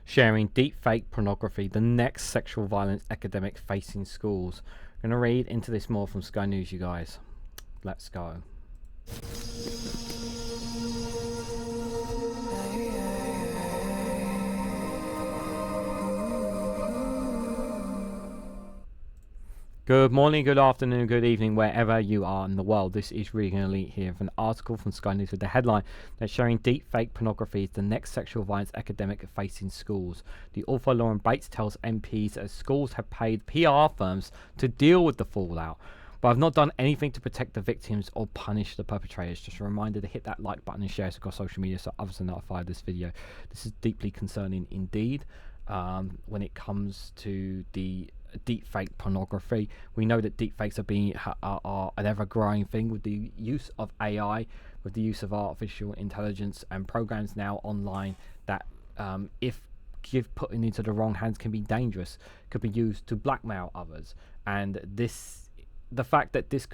sharing deepfake pornography, the next sexual violence epidemic facing schools. I'm going to read into this more from Sky News, you guys. Let's go. Good morning, good afternoon, good evening, wherever you are in the world. This is Reganelite here with an article from Sky News with the headline that showing deepfake pornography is the next sexual violence epidemic facing schools. The author Lauren Bates tells MPs that schools have paid PR firms to deal with the fallout, but have not done anything to protect the victims or punish the perpetrators. Just a reminder to hit that like button and share it across social media so others are notified of this video. This is deeply concerning indeed when it comes to the deepfake pornography. We know that deepfakes are an ever-growing thing with the use of AI, with the use of artificial intelligence and programs now online that, if put into the wrong hands, can be dangerous, could be used to blackmail others. And the fact that this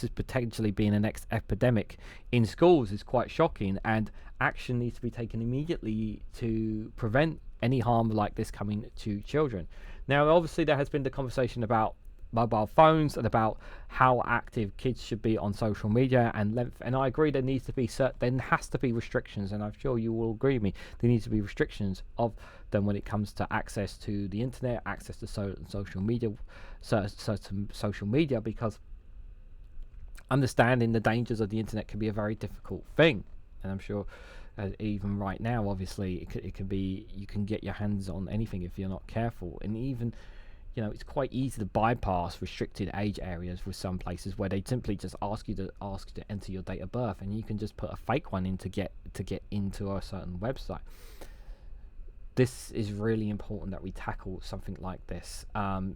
is potentially being the next epidemic in schools is quite shocking, and action needs to be taken immediately to prevent any harm like this coming to children. Now, obviously, there has been the conversation about mobile phones and about how active kids should be on social media and length. And I agree there has to be restrictions, and I'm sure you will agree with me. There needs to be restrictions of them when it comes to access to the internet, access to social media, certain social media, because understanding the dangers of the internet can be a very difficult thing. And I'm sure even right now, obviously, it can be, you can get your hands on anything if you're not careful. And even, it's quite easy to bypass restricted age areas with some places where they simply just ask you to enter your date of birth, and you can just put a fake one in to get into a certain website. This is really important that we tackle something like this.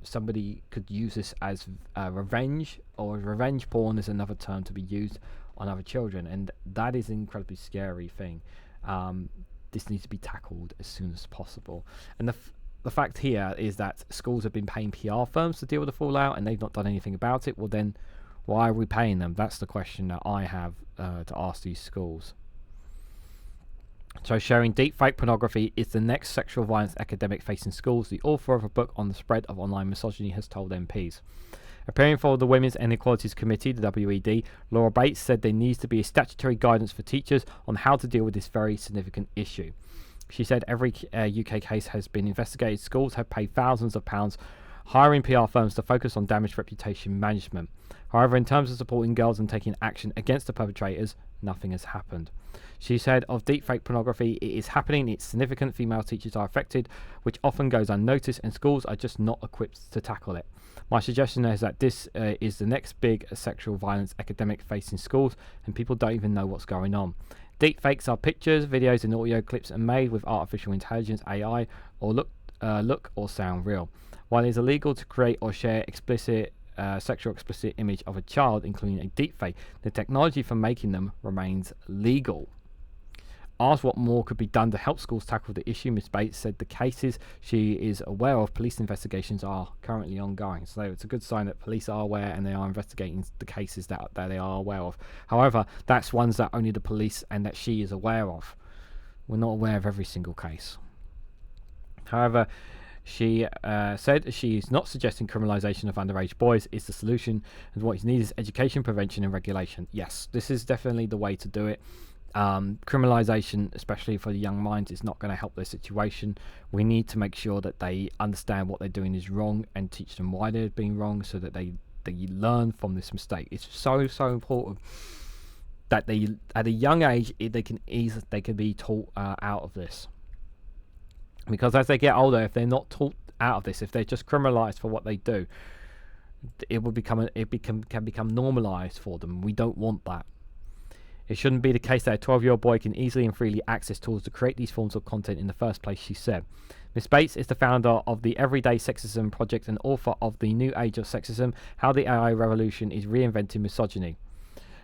Somebody could use this as revenge, or revenge porn is another term to be used on other children, and that is an incredibly scary thing. This needs to be tackled as soon as possible. And the fact here is that schools have been paying PR firms to deal with the fallout, and they've not done anything about it. Well, then why are we paying them? That's the question that I have to ask these schools. So, sharing deepfake pornography is the next sexual violence epidemic facing schools, the author of a book on the spread of online misogyny has told MPs. Appearing for the Women and Equalities Committee, the WED, Laura Bates said there needs to be a statutory guidance for teachers on how to deal with this very significant issue. She said every UK case has been investigated. Schools have paid thousands of pounds hiring PR firms to focus on damaged reputation management. However, in terms of supporting girls and taking action against the perpetrators, nothing has happened. She said of deepfake pornography, it is happening, it's significant, female teachers are affected, which often goes unnoticed, and schools are just not equipped to tackle it. My suggestion is that this is the next big sexual violence epidemic facing schools, and people don't even know what's going on. Deepfakes are pictures, videos and audio clips are made with artificial intelligence, AI, or look or sound real. While it is illegal to create or share sexual explicit image of a child, including a deepfake, the technology for making them remains legal. Asked what more could be done to help schools tackle the issue, Ms. Bates said the cases she is aware of, police investigations are currently ongoing. So it's a good sign that police are aware and they are investigating the cases that they are aware of. However, that's ones that only the police and that she is aware of. We're not aware of every single case. However, she said she is not suggesting criminalisation of underage boys is the solution, and what is needed is education, prevention and regulation. Yes, this is definitely the way to do it. Criminalisation, especially for the young minds, is not going to help their situation. We need to make sure that they understand what they're doing is wrong and teach them why they're being wrong, so that they learn from this mistake. It's so important that they, at a young age, they can be taught out of this. Because as they get older, if they're not taught out of this, if they're just criminalised for what they do, it can become normalised for them. We don't want that. It shouldn't be the case that a 12-year-old boy can easily and freely access tools to create these forms of content in the first place, she said. Ms. Bates is the founder of the Everyday Sexism Project and author of The New Age of Sexism, How the AI Revolution is Reinventing Misogyny.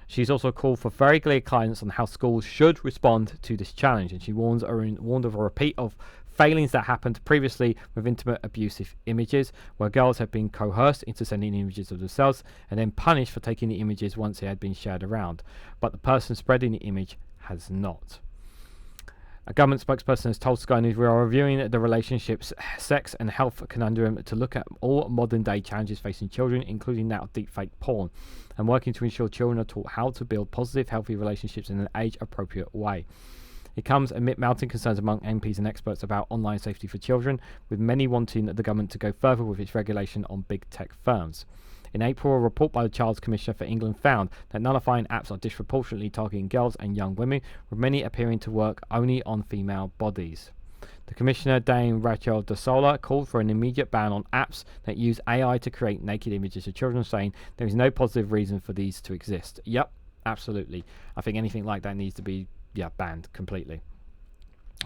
She's also called for very clear guidance on how schools should respond to this challenge, and she warned of a repeat of failings that happened previously with intimate abusive images, where girls have been coerced into sending images of themselves and then punished for taking the images once they had been shared around, but the person spreading the image has not. A government spokesperson has told Sky News, "We are reviewing the relationships, sex and health conundrum to look at all modern day challenges facing children, including that of deepfake porn, and working to ensure children are taught how to build positive, healthy relationships in an age-appropriate way." It comes amid mounting concerns among MPs and experts about online safety for children, with many wanting the government to go further with its regulation on big tech firms. In April, a report by the Child's Commissioner for England found that nullifying apps are disproportionately targeting girls and young women, with many appearing to work only on female bodies. The Commissioner, Dame Rachel de Sola, called for an immediate ban on apps that use AI to create naked images of children, saying there is no positive reason for these to exist. Yep, absolutely. I think anything like that needs to be banned completely.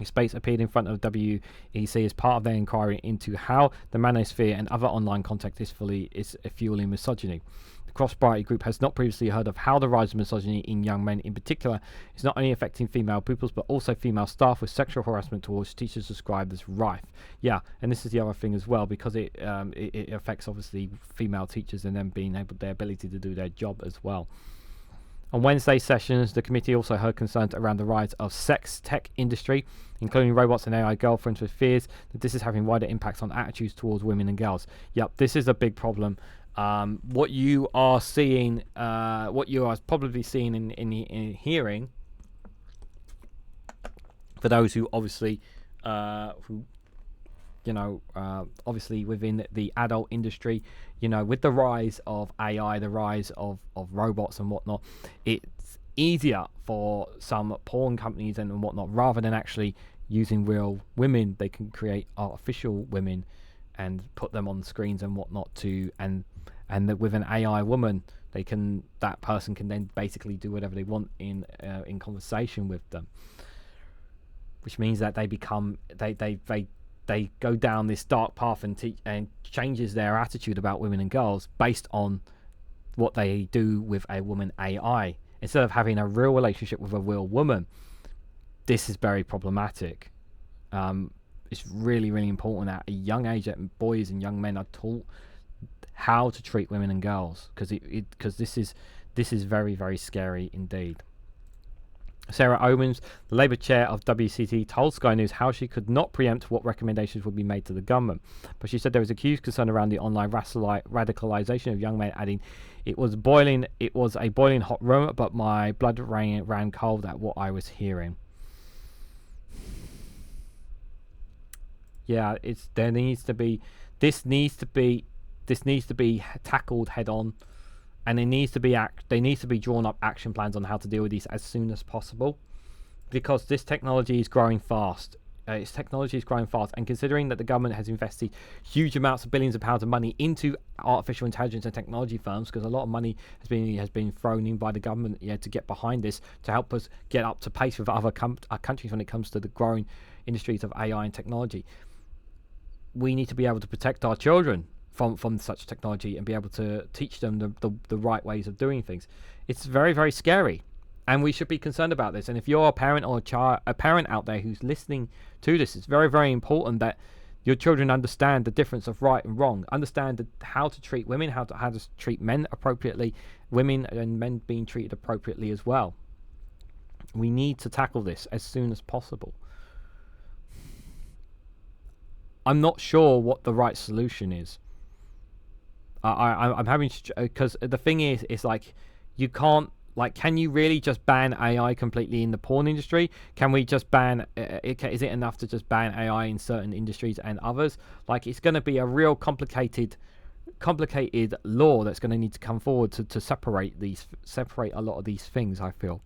Space appeared in front of WEC as part of their inquiry into how the manosphere and other online content is fueling misogyny. The Cross-Party group has not previously heard of how the rise of misogyny in young men in particular is not only affecting female pupils but also female staff, with sexual harassment towards teachers described as rife. Yeah, and this is the other thing as well, because it affects obviously female teachers and them being their ability to do their job as well. On Wednesday sessions, the committee also heard concerns around the rise of sex tech industry, including robots and AI girlfriends, with fears that this is having wider impacts on attitudes towards women and girls. Yep, this is a big problem. What you are seeing, what you are probably seeing in hearing, for those who obviously, obviously within the adult industry, with the rise of AI, the rise of robots and whatnot, it's easier for some porn companies and whatnot, rather than actually using real women, they can create artificial women and put them on screens and whatnot and with an AI woman, that person can then basically do whatever they want in conversation with them, which means that they become they go down this dark path and changes their attitude about women and girls based on what they do with a woman AI, instead of having a real relationship with a real woman. This is very problematic. It's really, really important at a young age that boys and young men are taught how to treat women and girls, because this is very, very scary indeed. Sarah Owens, the Labour chair of WCT, told Sky News how she could not preempt what recommendations would be made to the government, but she said there was huge concern around the online radicalisation of young men, adding, it was a boiling hot room, but my blood ran cold at what I was hearing." Yeah, this needs to be tackled head on. And there needs to be drawn up action plans on how to deal with these as soon as possible, because this technology is growing fast. And considering that the government has invested huge amounts of billions of pounds of money into artificial intelligence and technology firms, because a lot of money has been thrown in by the government to get behind this, to help us get up to pace with other countries when it comes to the growing industries of AI and technology. We need to be able to protect our children from such technology and be able to teach them the right ways of doing things. It's very, very scary, and we should be concerned about this. And if you're a parent or a parent out there who's listening to this, it's very, very important that your children understand the difference of right and wrong, understand how to treat women, how to treat men appropriately, women and men being treated appropriately as well. We need to tackle this as soon as possible. I'm not sure what the right solution is. I'm having, because the thing is, it's like, you can't, like, can you really just ban AI completely in the porn industry? Can we just ban is it enough to just ban AI in certain industries and others? Like, it's going to be a real complicated law that's going to need to come forward to separate a lot of these things, I feel.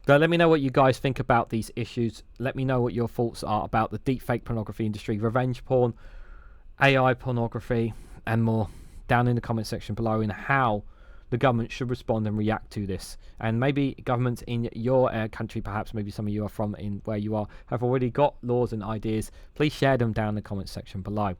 So let me know what you guys think about these issues. Let me know what your thoughts are about the deepfake pornography industry, revenge porn, AI pornography, and more down in the comment section below, and how the government should respond and react to this. And maybe governments in your country, perhaps maybe some of you are from in where you are, have already got laws and ideas. Please share them down in the comment section below.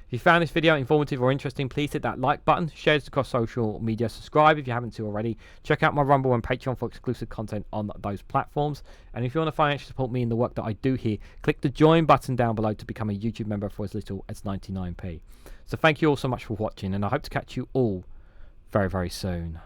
If you found this video informative or interesting, please hit that like button, share this across social media, subscribe if you haven't already. Check out my Rumble and Patreon for exclusive content on those platforms. And if you want to financially support me in the work that I do here, click the join button down below to become a YouTube member for as little as 99p. So thank you all so much for watching, and I hope to catch you all very, very soon.